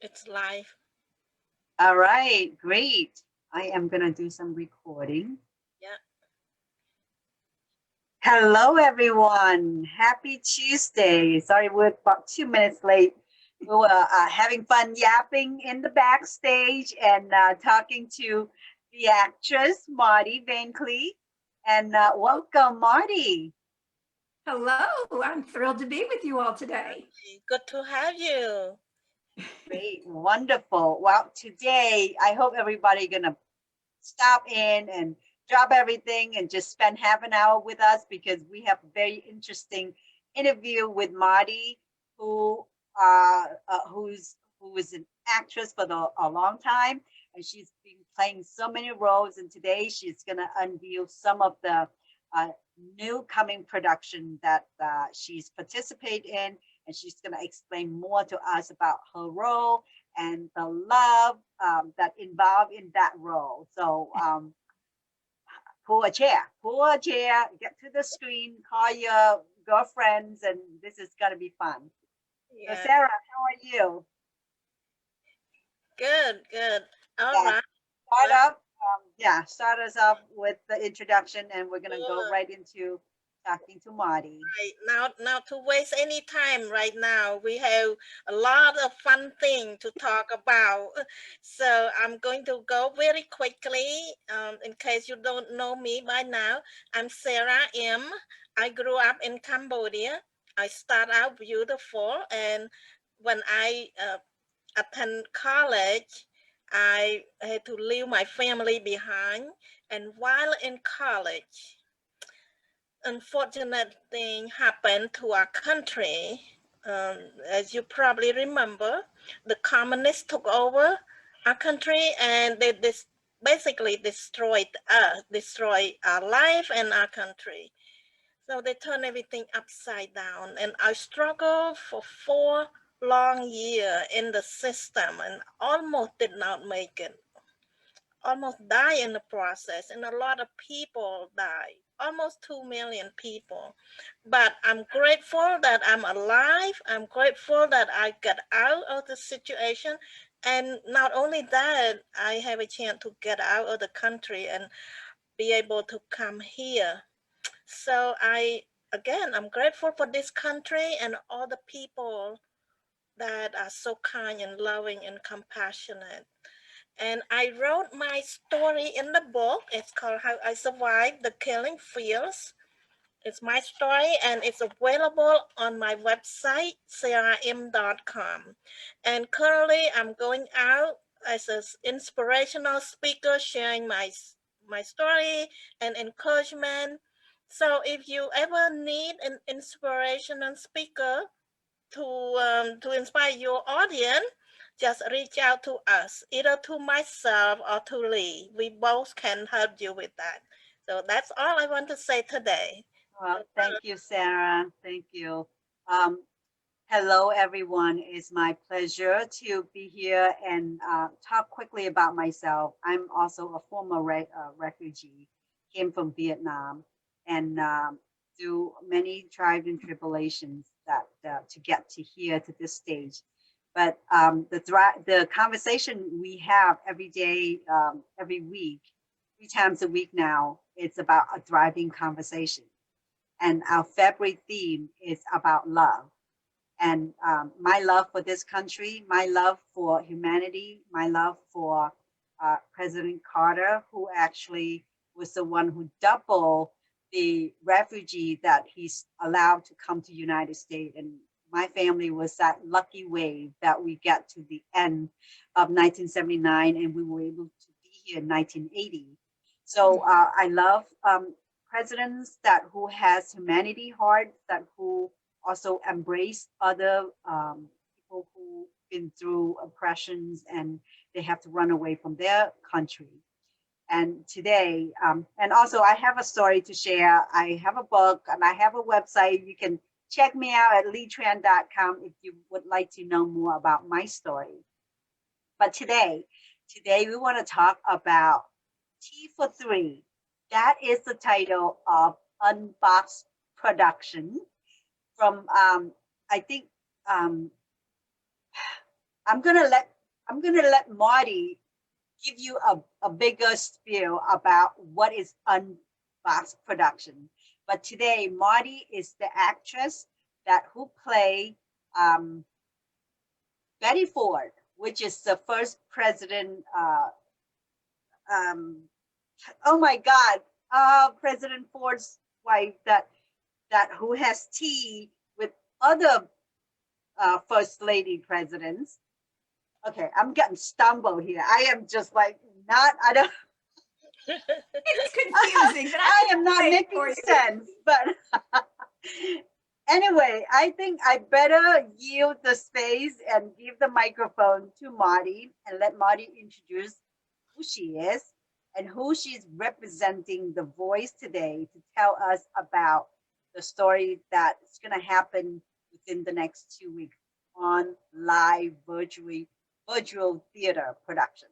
It's live. All right, great. I am going to do some recording. Yeah. Hello, everyone. Happy Tuesday. Sorry, we're about 2 minutes late. We were having fun yapping in the backstage and talking to the actress, Marty van Kleeck. And welcome, Marty. Hello, I'm thrilled to be with you all today. Good to have you. Great, wonderful. Well, today, I hope everybody going to stop in and drop everything and just spend half an hour with us because we have a very interesting interview with Marty, who who is an actress for a long time, and she's been playing so many roles. And today she's going to unveil some of the uh, new coming production that she's participated in, and she's going to explain more to us about her role and the love that involved in that role. So pull a chair, get to the screen, call your girlfriends, and this is going to be fun. Yeah. So Sarah, how are you? Good. All Yeah. right. Start us off with the introduction, and we're going to go Good. right into talking to Marty. Right. Now to waste any time right now, we have a lot of fun things to talk about. So I'm going to go very quickly. In case you don't know me by now, I'm Sarah M. I grew up in Cambodia. I start out beautiful, and when I attend college, I had to leave my family behind. And while in college, unfortunate thing happened to our country. As you probably remember, the communists took over our country and they basically destroyed our life and our country. So they turned everything upside down. And I struggled for 4 long years in the system and almost did not make it. Almost die in the process, and a lot of people die, almost 2 million people. But I'm grateful that I'm alive. I'm grateful that I got out of the situation. And not only that, I have a chance to get out of the country and be able to come here. So I'm grateful for this country and all the people that are so kind and loving and compassionate. And I wrote my story in the book. It's called How I Survived the Killing Fields. It's my story and it's available on my website, sarahim.com. And currently I'm going out as an inspirational speaker sharing my story and encouragement. So if you ever need an inspirational speaker to inspire your audience, just reach out to us, either to myself or to Lee. We both can help you with that. So that's all I want to say today. Well, thank you, Sarah. Thank you. Um, Hello, everyone. It's my pleasure to be here and talk quickly about myself. I'm also a former refugee, came from Vietnam, and through many trials and tribulations that to get to here to this stage. But the conversation we have every day, every week, 3 times a week now, it's about a thriving conversation. And our February theme is about love and my love for this country, my love for humanity, my love for President Carter, who actually was the one who doubled the refugee that he's allowed to come to United States. And my family was that lucky wave that we get to the end of 1979 and we were able to be here in 1980. So I love presidents that who has humanity heart, that who also embrace other people who've been through oppressions and they have to run away from their country. And today, and also I have a story to share. I have a book and I have a website. You can check me out at leetran.com if you would like to know more about my story. But today we want to talk about T for Three. That is the title of Unboxed Production from I think I'm gonna let I'm going to let Marty give you a bigger spiel about what is Unboxed production. But today, Marty is the actress who played Betty Ford, which is the first president. Oh my God, President Ford's wife that who has tea with other first lady presidents. Okay, I'm getting stumbled here. I am just like not. I don't. It's confusing, but I am not say it making for you. sense. But anyway, I think I better yield the space and give the microphone to Marty and let Marty introduce who she is and who she's representing the voice today to tell us about the story that's going to happen within the next 2 weeks on live virtual theater production.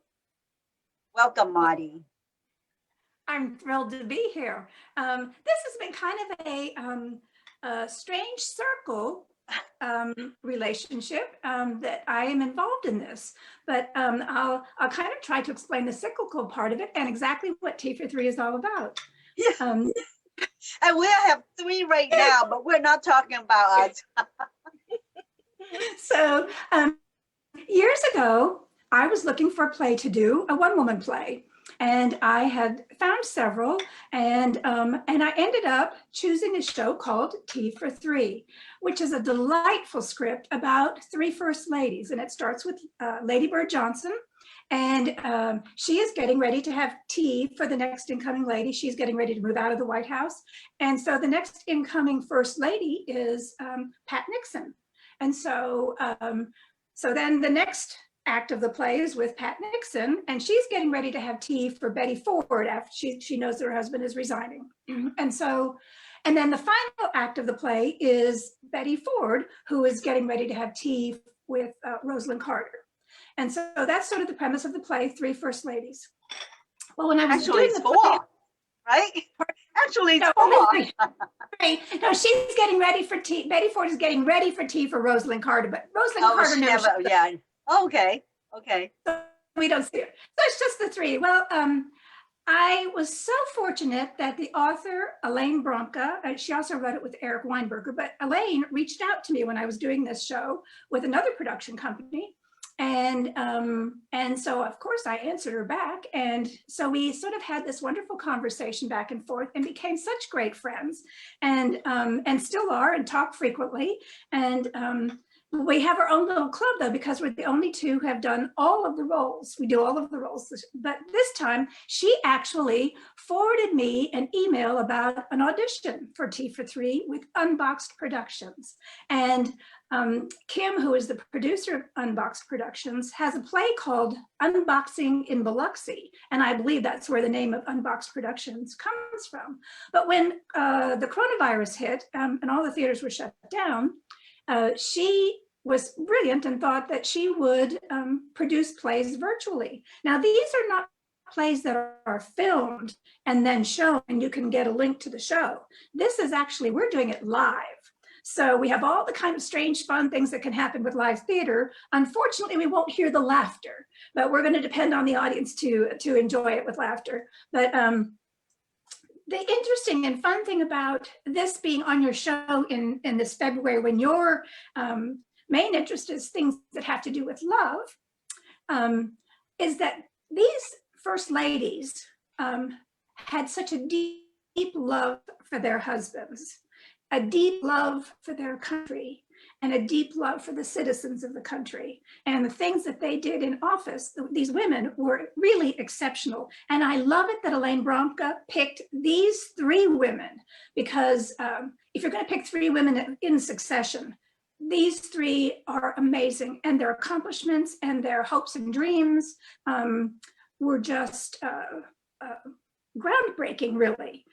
Welcome, Marty. I'm thrilled to be here. This has been kind of a strange circle relationship that I am involved in this, but I'll kind of try to explain the cyclical part of it and exactly what Tea for Three is all about. Yeah. And we have 3 right now, but we're not talking about us. So years ago, I was looking for a play to do, a one-woman play. And I had found several, and I ended up choosing a show called Tea for Three, which is a delightful script about 3 first ladies. And it starts with Lady Bird Johnson, and she is getting ready to have tea for the next incoming lady. She's getting ready to move out of the White House. And so the next incoming first lady is Pat Nixon. And so, so then the next act of the play is with Pat Nixon, and she's getting ready to have tea for Betty Ford after she knows that her husband is resigning. And so, and then the final act of the play is Betty Ford, who is getting ready to have tea with Rosalind Carter. And so that's sort of the premise of the play, 3 first ladies. Well, when I was Actually, doing it's the 4, play, right? Actually, it's no, 4. Right. No, she's getting ready for tea. Betty Ford is getting ready for tea for Rosalind Carter, but Rosalind Carter never showed up. Yeah. Oh, okay. So We don't see her. So it's just the 3. Well, I was so fortunate that the author, Elaine Bromka, she also wrote it with Eric Weinberger, but Elaine reached out to me when I was doing this show with another production company. And so, of course, I answered her back. And so we sort of had this wonderful conversation back and forth and became such great friends and still are and talk frequently. And we have our own little club, though, because we're the only 2 who have done all of the roles. We do all of the roles. But this time, she actually forwarded me an email about an audition for Tea for Three with Unboxed Productions. And Kim, who is the producer of Unboxed Productions, has a play called Unboxing in Biloxi. And I believe that's where the name of Unboxed Productions comes from. But when the coronavirus hit and all the theaters were shut down, she was brilliant and thought that she would produce plays virtually. Now, these are not plays that are filmed and then shown, and you can get a link to the show. This is actually, we're doing it live. So we have all the kind of strange, fun things that can happen with live theater. Unfortunately, we won't hear the laughter, but we're going to depend on the audience to enjoy it with laughter. But the interesting and fun thing about this being on your show in this February, when your main interest is things that have to do with love, is that these first ladies had such a deep love for their husbands, a deep love for their country, and a deep love for the citizens of the country. And the things that they did in office, these women were really exceptional. And I love it that Elaine Bromka picked these 3 women, because if you're going to pick 3 women in succession, these 3 are amazing, and their accomplishments and their hopes and dreams were just groundbreaking, really.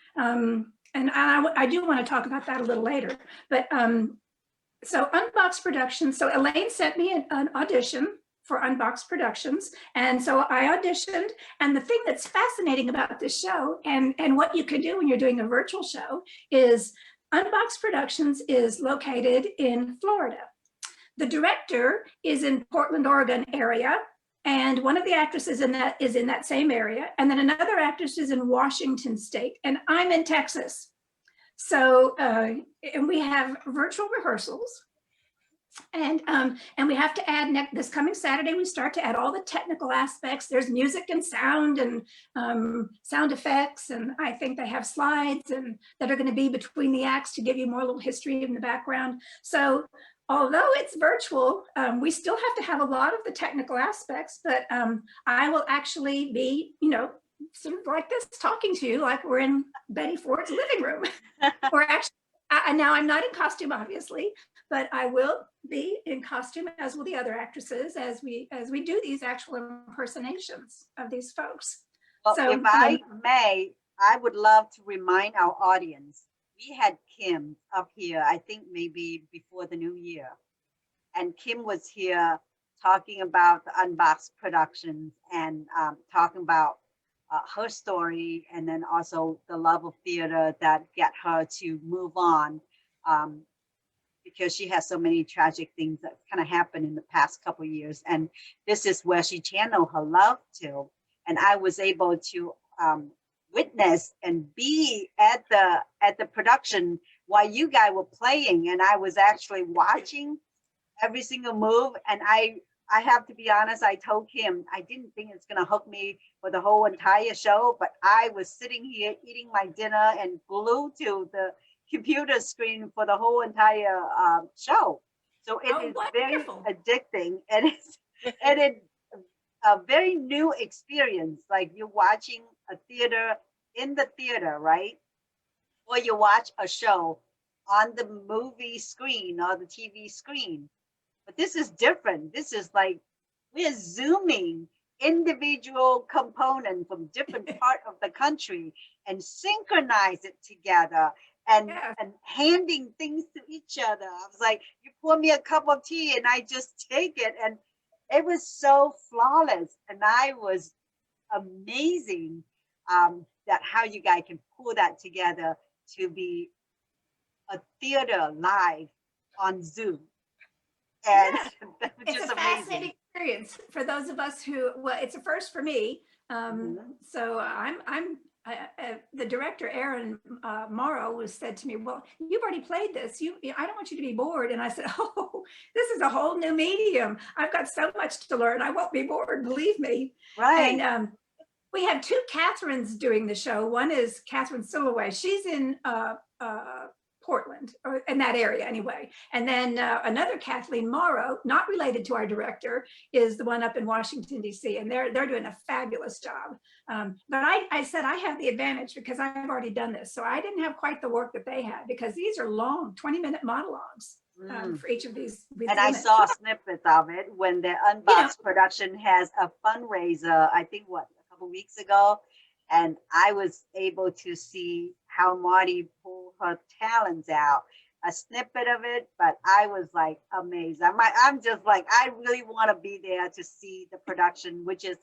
And I do want to talk about that a little later. But so Unboxed Productions, so Elaine sent me an audition for Unboxed Productions. And so I auditioned. And the thing that's fascinating about this show and what you can do when you're doing a virtual show is Unboxed Productions is located in Florida. The director is in Portland, Oregon area. And one of the actresses in that is in that same area. And then another actress is in Washington State, and I'm in Texas. So, and we have virtual rehearsals. And we have to add this coming Saturday, we start to add all the technical aspects. There's music and sound sound effects. And I think they have slides and that are going to be between the acts to give you more little history in the background. So although it's virtual, we still have to have a lot of the technical aspects, but I will actually be, sort of like this, talking to you like we're in Betty Ford's living room. Or actually, now I'm not in costume, obviously, but I will be in costume, as will the other actresses, as we do these actual impersonations of these folks. Well, So, if I may, I would love to remind our audience, we had Kim up here, I think maybe before the new year. And Kim was here talking about the Unboxed Productions and talking about her story, and then also the love of theater that get her to move on, because she has so many tragic things that kind of happened in the past couple of years. And this is where she channeled her love to. And I was able to witness and be at the production while you guys were playing, and I was actually watching every single move. And I have to be honest, I told Kim, I didn't think it's gonna hook me for the whole entire show, but I was sitting here eating my dinner and glued to the computer screen for the whole entire show. So it is wonderful. very addicting, and it's a very new experience. Like you're watching a theater in the theater, right? Or you watch a show on the movie screen or the TV screen. But this is different. This is like we're zooming individual components from different part of the country and synchronize it together and handing things to each other. I was like, you pour me a cup of tea and I just take it. And it was so flawless. And I was amazing that how you guys can pull that together to be a theater live on Zoom. And that was It's just a fascinating experience for those of us who, well, it's a first for me. So the director, Aaron Morrow, was said to me, well, you've already played this. I don't want you to be bored. And I said, oh, this is a whole new medium. I've got so much to learn. I won't be bored, believe me. Right. And we have two Catherines doing the show. One is Catherine Silloway. She's in Portland, or in that area anyway. And then another Kathleen Morrow, not related to our director, is the one up in Washington, D.C. And they're doing a fabulous job. But I said I have the advantage because I've already done this. So I didn't have quite the work that they had, because these are long 20-minute monologues for each of these. And I saw snippets of it when the Unboxed production has a fundraiser, I think a couple weeks ago. And I was able to see how Marty pulled her talents out, a snippet of it, but I was like amazed. I'm just like, I really want to be there to see the production, which is,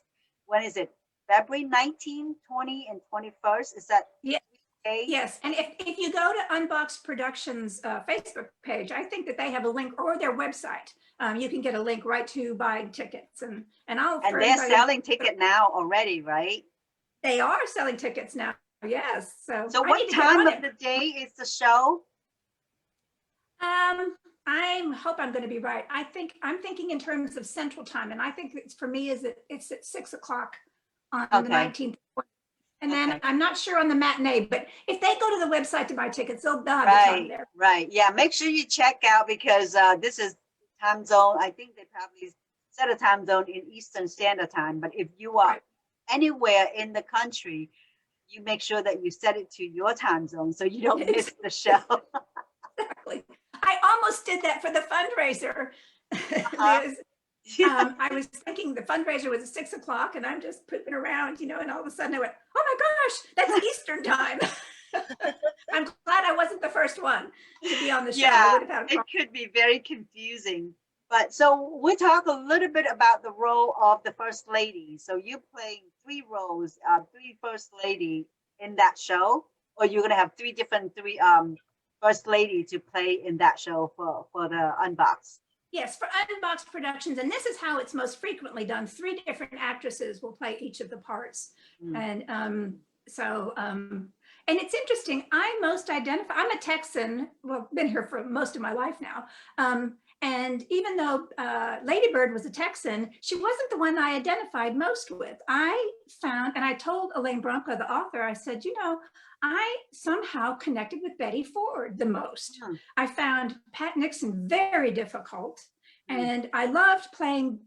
when is it? February 19, 20, and 21st? Is that? Yeah. Yes, and if you go to Unboxed Productions Facebook page, I think that they have a link, or their website. You can get a link right to buy tickets, and they're selling ticket now already, right? They are selling tickets now. Yes. So what time of the day is the show? I hope I'm going to be right. I'm thinking in terms of Central Time, and I think for me it's at 6 o'clock on the 19th. And then I'm not sure on the matinee, but if they go to the website to buy tickets, they'll have the time there. Right. Yeah. Make sure you check out, because this is time zone. I think they probably set a time zone in Eastern Standard Time. But if you are anywhere in the country, you make sure that you set it to your time zone so you don't miss the show. Exactly. I almost did that for the fundraiser. I was thinking the fundraiser was at 6 o'clock, and I'm just pooping around, and all of a sudden I went, oh my gosh, that's Eastern time. I'm glad I wasn't the first one to be on the show. Yeah, it could be very confusing. But so we'll talk a little bit about the role of the First Lady. So you're playing three roles, three First Lady in that show, or you're gonna have three First Lady to play in that show for the Unboxed? Yes, for unboxed productions, and this is how it's most frequently done. 3 different actresses will play each of the parts. And and it's interesting. I'm a Texan, well, been here for most of my life now. And even though Lady Bird was a Texan, she wasn't the one I identified most with. I found, and I told Elaine Bronco, the author, I said, you know, I somehow connected with Betty Ford the most. I found Pat Nixon very difficult, and I loved playing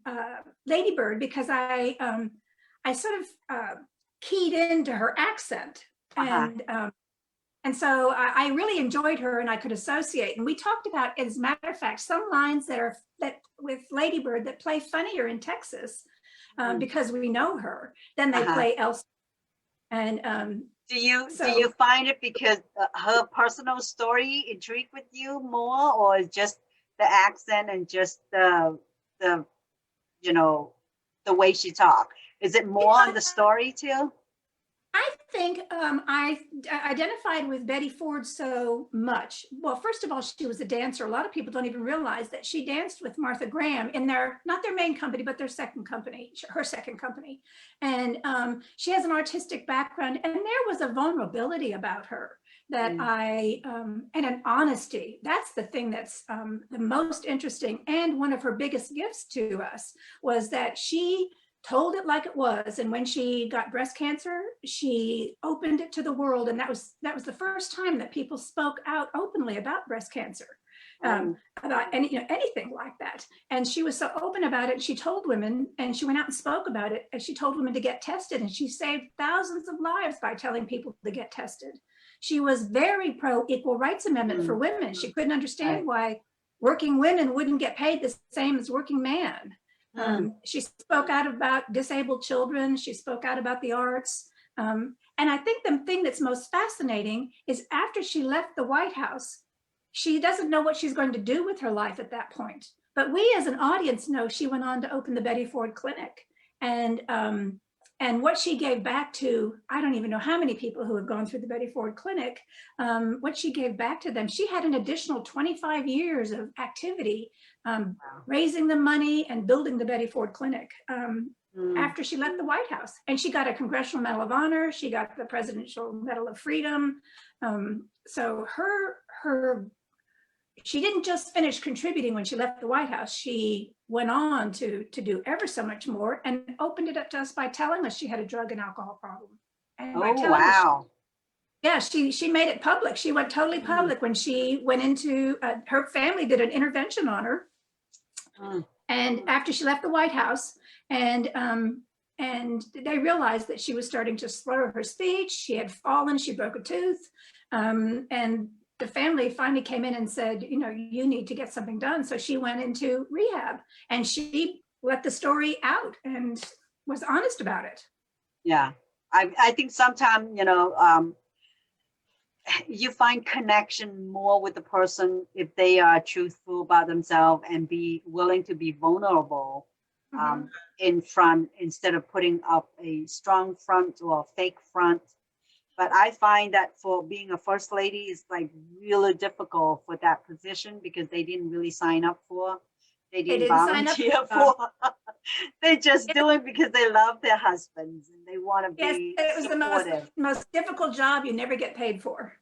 Lady Bird because I sort of keyed into her accent, and so I really enjoyed her, and I could associate. And we talked about, as a matter of fact, some lines that with Lady Bird that play funnier in Texas because we know her than they play elsewhere. And do you find it because her personal story intrigued with you more, or just the accent and just the you know, the way she talked? Is it more on the story too? I think I identified with Betty Ford so much. Well, first of all, she was a dancer. A lot of people don't even realize that she danced with Martha Graham in not their main company, but their second company, her second company. And she has an artistic background, and there was a vulnerability about her that and an honesty. That's the thing that's the most interesting. And one of her biggest gifts to us was that she told it like it was. And when she got breast cancer, she opened it to the world. And that was the first time that people spoke out openly about breast cancer, about anything like that. And she was so open about it. She told women, and she went out and spoke about it, and she told women to get tested. And she saved thousands of lives by telling people to get tested. She was very pro Equal Rights Amendment for women. She couldn't understand why working women wouldn't get paid the same as working man. She spoke out about disabled children. She spoke out about the arts. And I think the thing that's most fascinating is after she left the White House, she doesn't know what she's going to do with her life at that point. But we as an audience know she went on to open the Betty Ford Clinic. And what she gave back to, I don't even know how many people who have gone through the Betty Ford Clinic, what she gave back to them. She had an additional 25 years of activity, raising the money and building the Betty Ford Clinic after she left the White House. And she got a Congressional Medal of Honor. She got the Presidential Medal of Freedom. So she didn't just finish contributing when she left the White House. She went on to do ever so much more and opened it up to us by telling us she had a drug and alcohol problem. And she made it public. She went totally public when she went into, her family did an intervention on her. And after she left the White House, and they realized that she was starting to slur her speech. She had fallen, she broke a tooth. And the family finally came in and said, you know, you need to get something done. So she went into rehab, and she let the story out and was honest about it. Yeah, I think sometimes, you know, you find connection more with the person if they are truthful about themselves and be willing to be vulnerable in front, instead of putting up a strong front or a fake front. But I find that for being a first lady is like really difficult for that position, because they didn't really sign up for. They didn't volunteer for. They just do it because they love their husbands and they want to be it was supportive. the most difficult job you never get paid for.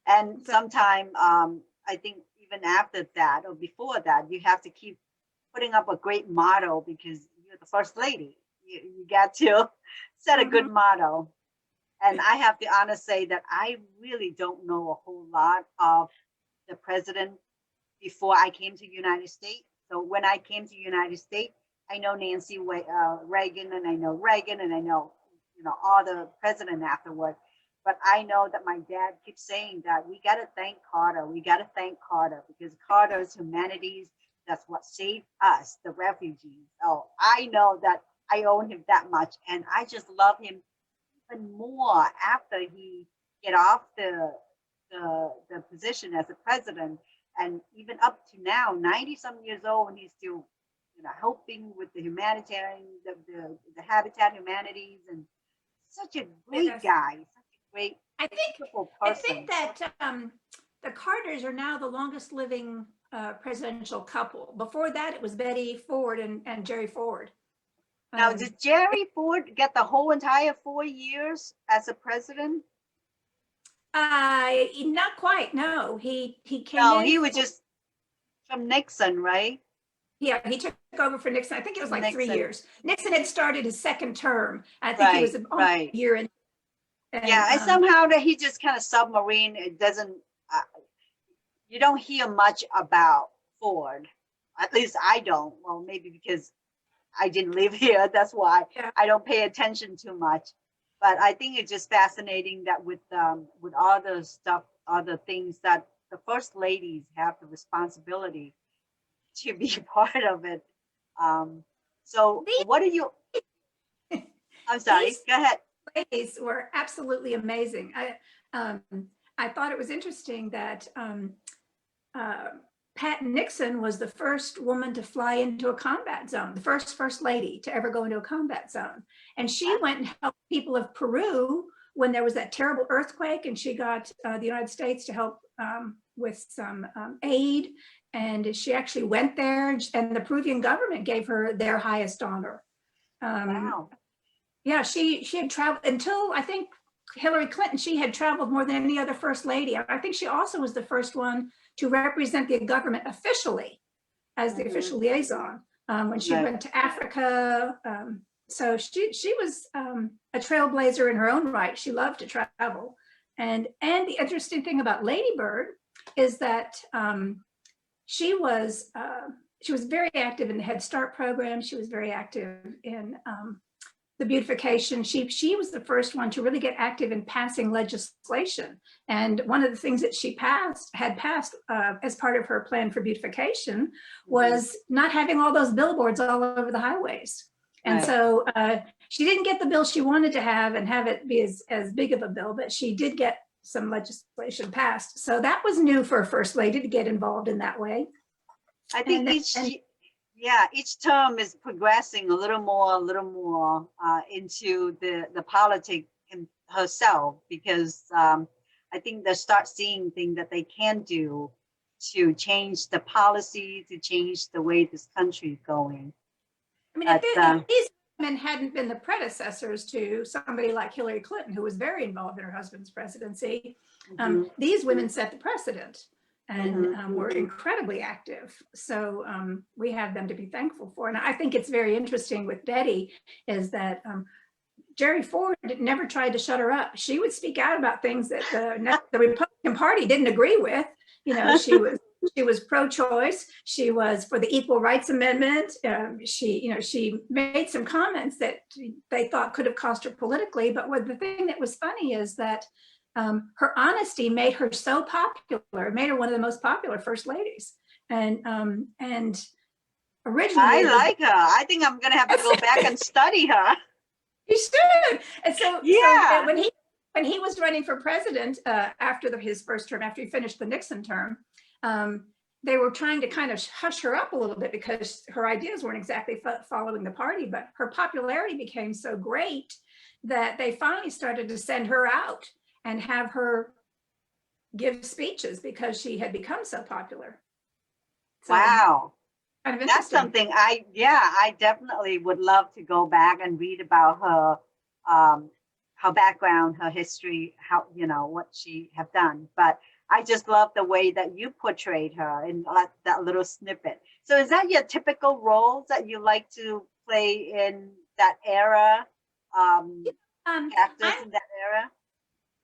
And sometime, I think even after that or before that, you have to keep putting up a great motto, because you're the first lady. You got to set a good motto. And I have to honestly say that I really don't know a whole lot of the president before I came to the United States. So when I came to the United States, I know Nancy Reagan, and I know Reagan, and I know, you know, all the president afterward. But I know that my dad keeps saying that we got to thank Carter. We got to thank Carter, because Carter's humanities, that's what saved us, the refugees. So I know that I owe him that much. And I just love him even more after he get off the position as a president, and even up to now, 90-some years old, and he's still, you know, helping with the humanitarian, the Habitat Humanities, and such a great guy, such a great, I think person. I think that the Carters are now the longest living presidential couple. Before that, it was Betty Ford and Jerry Ford. Now, did Jerry Ford get the whole entire 4 years as a president? Not quite. No, he came No, in. he was just from Nixon, right? Yeah, he took over for Nixon. I think it was like 3 Nixon. years. Nixon had started his second term. I think he was almost Right. a year in. Yeah, and somehow that he just kind of submarine. It doesn't. You don't hear much about Ford. At least I don't. Well, maybe because I didn't live here. That's why I don't pay attention too much. But I think it's just fascinating that with all the stuff, all the things that the first ladies have the responsibility to be part of it. So what do you? I'm sorry. Go ahead. Ladies were absolutely amazing. I thought it was interesting that Pat Nixon was the first woman to fly into a combat zone, the first lady to ever go into a combat zone. And she went and helped people of Peru when there was that terrible earthquake, and she got the United States to help with some aid. And she actually went there, and the Peruvian government gave her their highest honor. Wow. Yeah, she had traveled until, I think, Hillary Clinton. She had traveled more than any other first lady. I think she also was the first one to represent the government officially as the official liaison when she went to Africa. So she was a trailblazer in her own right. She loved to travel. And the interesting thing about Lady Bird is that she was very active in the Head Start program. She was very active in the beautification. She was the first one to really get active in passing legislation. And one of the things that she had passed as part of her plan for beautification was not having all those billboards all over the highways. And so she didn't get the bill she wanted to have and have it be as big of a bill, but she did get some legislation passed. So that was new for a first lady to get involved in that way. I think each term is progressing a little more into the politics in herself, because I think they start seeing things that they can do to change the policy, to change the way this country is going. I mean, if these women hadn't been the predecessors to somebody like Hillary Clinton, who was very involved in her husband's presidency, these women set the precedent and were incredibly active. So we have them to be thankful for. And I think it's very interesting with Betty is that Jerry Ford never tried to shut her up. She would speak out about things that the Republican Party didn't agree with. You know, she was pro-choice. She was for the Equal Rights Amendment. She made some comments that they thought could have cost her politically. But the thing that was funny is that her honesty made her so popular. It made her one of the most popular first ladies. And originally, I like her. I think I'm gonna have to go back and study her. You should. And so when he was running for president after his first term, after he finished the Nixon term, they were trying to kind of hush her up a little bit because her ideas weren't exactly following the party, but her popularity became so great that they finally started to send her out and have her give speeches because she had become so popular. So, wow. Kind of That's something I definitely would love to go back and read about her background, her history, what she have done. But I just love the way that you portrayed her in that little snippet. So is that your typical roles that you like to play in that era? Actors in that era?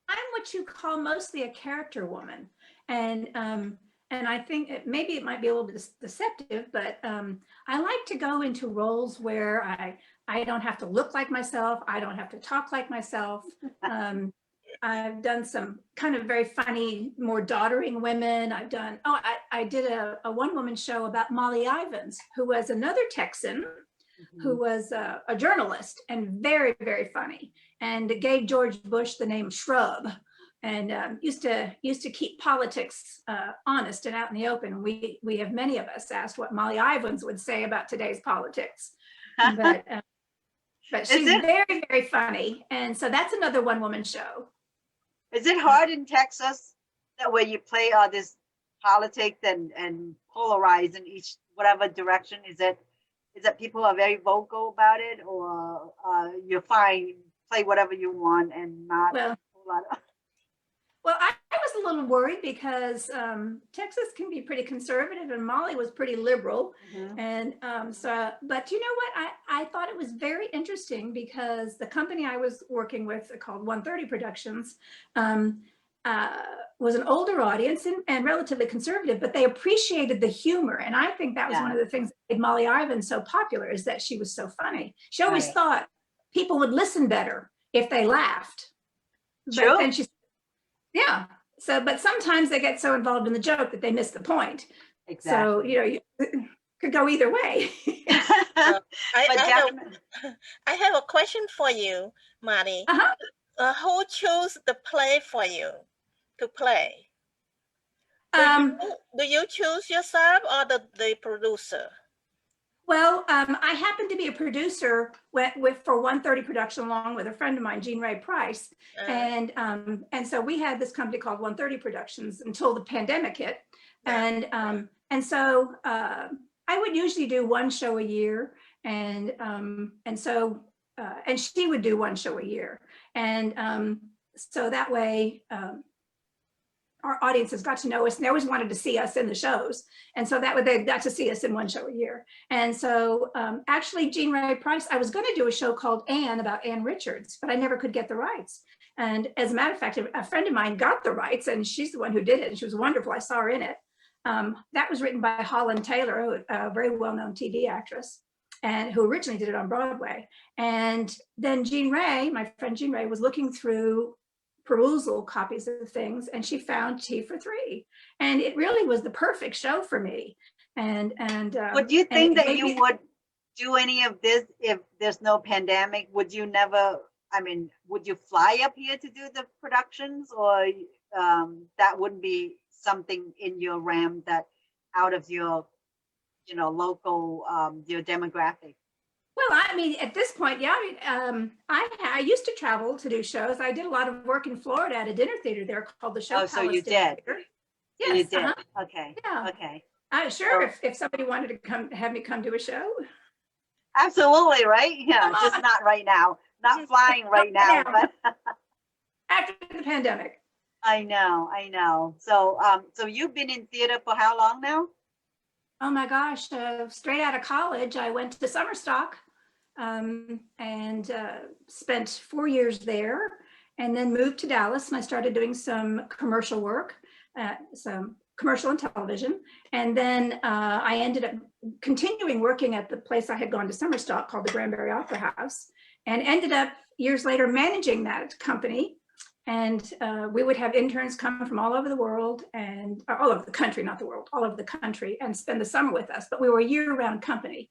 I'm what you call mostly a character woman. And I think maybe it might be a little bit deceptive, but I like to go into roles where I don't have to look like myself. I don't have to talk like myself. I've done some kind of very funny, more doddering women. I did a one-woman show about Molly Ivins, who was another Texan, who was a journalist and very, very funny, and gave George Bush the name Shrub. And used to keep politics honest and out in the open. We have many of us asked what Molly Ivins would say about today's politics, but she's very, very funny. And so that's another one-woman show. Is it hard in Texas that where you play all this politics and polarize in each whatever direction? Is that people are very vocal about it, or you're fine, play whatever you want and not Well, a whole lot of... Well, I was a little worried because Texas can be pretty conservative and Molly was pretty liberal. Mhm. And but you know what? I thought it was very interesting because the company I was working with called 130 Productions was an older audience and relatively conservative, but they appreciated the humor. And I think that was one of the things that made Molly Ivan so popular, is that she was so funny. She always Right. thought people would listen better if they laughed. True. But then she, yeah. So, but sometimes they get so involved in the joke that they miss the point. Exactly. So, you know, you could go either way. I, But I, have, definitely, I have a question for you, Marty. Uh-huh. Who chose the play for you to play? Do you choose yourself or the producer? Well, I happen to be a producer for 130 Production, along with a friend of mine, Jean Ray Price, and so we had this company called 130 Productions until the pandemic hit, and so I would usually do one show a year, and she would do one show a year, and so that way. Our audiences got to know us, and they always wanted to see us in the shows. And so that way they got to see us in one show a year. And so actually Jean Ray Price, I was going to do a show called Anne about Anne Richards, but I never could get the rights. And as a matter of fact, a friend of mine got the rights, and she's the one who did it. And she was wonderful. I saw her in it. That was written by Holland Taylor, a very well-known TV actress, and who originally did it on Broadway. And then Jean Ray, my friend Jean Ray, was looking through perusal copies of things, and she found Tea for Three, and it really was the perfect show for me. And would you think that you would do any of this if there's no pandemic? Would you never, I mean, would you fly up here to do the productions, or that wouldn't be something in your realm, that out of your, you know, local, your demographic? Well, I mean, at this point, yeah, I used to travel to do shows. I did a lot of work in Florida at a dinner theater there called the Show Oh, Palace. so you Dinner did. Theater. So Yes, you did. Okay. Yeah. Okay. Sure, if somebody wanted to have me come do a show. Absolutely, right? Yeah, just not right now. Not flying right now, but after the pandemic. I know. So so you've been in theater for how long now? Oh my gosh, straight out of college, I went to summer stock and spent 4 years there, and then moved to Dallas, and I started doing some commercial work, some commercial and television. And then I ended up continuing working at the place I had gone to summer stock called the Granbury Opera House, and ended up years later managing that company. And we would have interns come from all over the world, and all over the country, not the world, all over the country, and spend the summer with us. But we were a year-round company.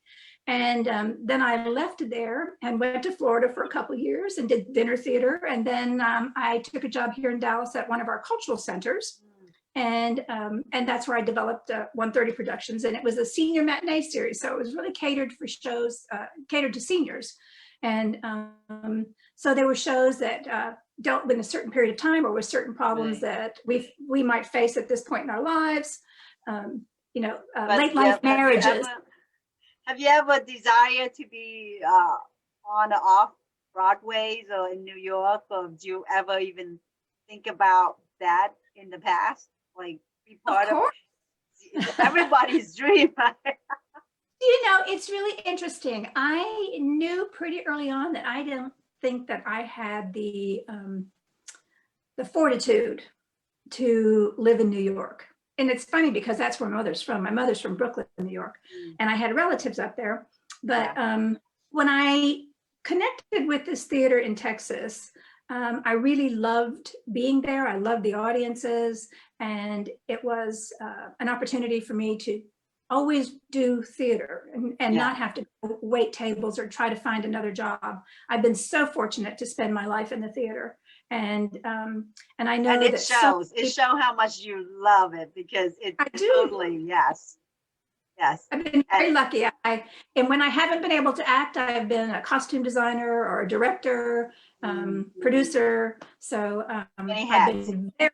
And then I left there and went to Florida for a couple of years and did dinner theater. And then I took a job here in Dallas at one of our cultural centers. And that's where I developed 130 Productions. And it was a senior matinee series. So it was really catered for shows, catered to seniors. And so there were shows that dealt with a certain period of time or with certain problems that we might face at this point in our lives. You know, late life marriages. Have you ever desired to be on or off Broadways or in New York, or do you ever even think about that in the past? Like be part of everybody's dream. You know, it's really interesting. I knew pretty early on that I didn't think that I had the fortitude to live in New York. And it's funny because that's where my mother's from. My mother's from Brooklyn, New York, and I had relatives up there. But when I connected with this theater in Texas, I really loved being there. I loved the audiences, and it was an opportunity for me to always do theater and not have to wait tables or try to find another job. I've been so fortunate to spend my life in the theater. And I know and it that shows. It shows how much you love it, because it's totally yes. I've been very lucky. And when I haven't been able to act, I've been a costume designer or a director, producer. So I've been very